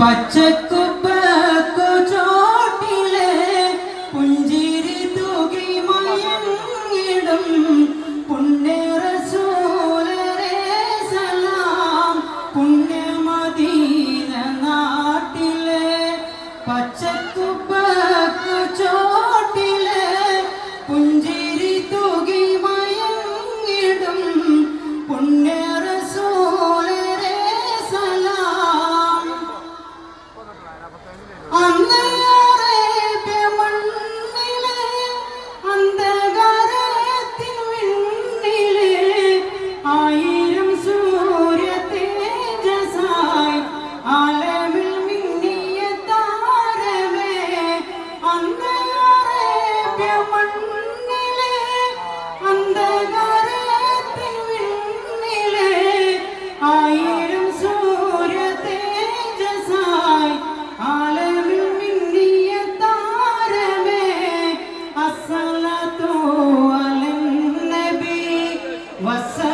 പച്ചക്കുപ്പക്കു ചോട്ടിലെ പുഞ്ചിരി തൂകി മയങ്ങിടും പുണ്യ റസൂലരെ സലാം പുണ്യ മദീന നാട്ടിലെ പച്ചക്കുപ്പക്കു ചോട്ടിലെ പുഞ്ചിരി തൂകി മയങ്ങിടും പുണ്യ റസൂലരെ സലാം അന്നേറേബ്യ മണ്ണിലെ അന്ധകാരത്തിൻ വിണ്ണിലെ ആയിരം സൂര്യ തേജസായി ആലമിൽ മിന്നിയ താരമേ അന്നേറേബ്യ മണ്ണിലെ അന്ധകാരത്തിൻ വിണ്ണിലെ ആയിരം സൂര്യ തേജസായി ആലമിൽ മിന്നിയ താരമേ അസ്സലാത്തു അലൻ നബി വസ്സലാം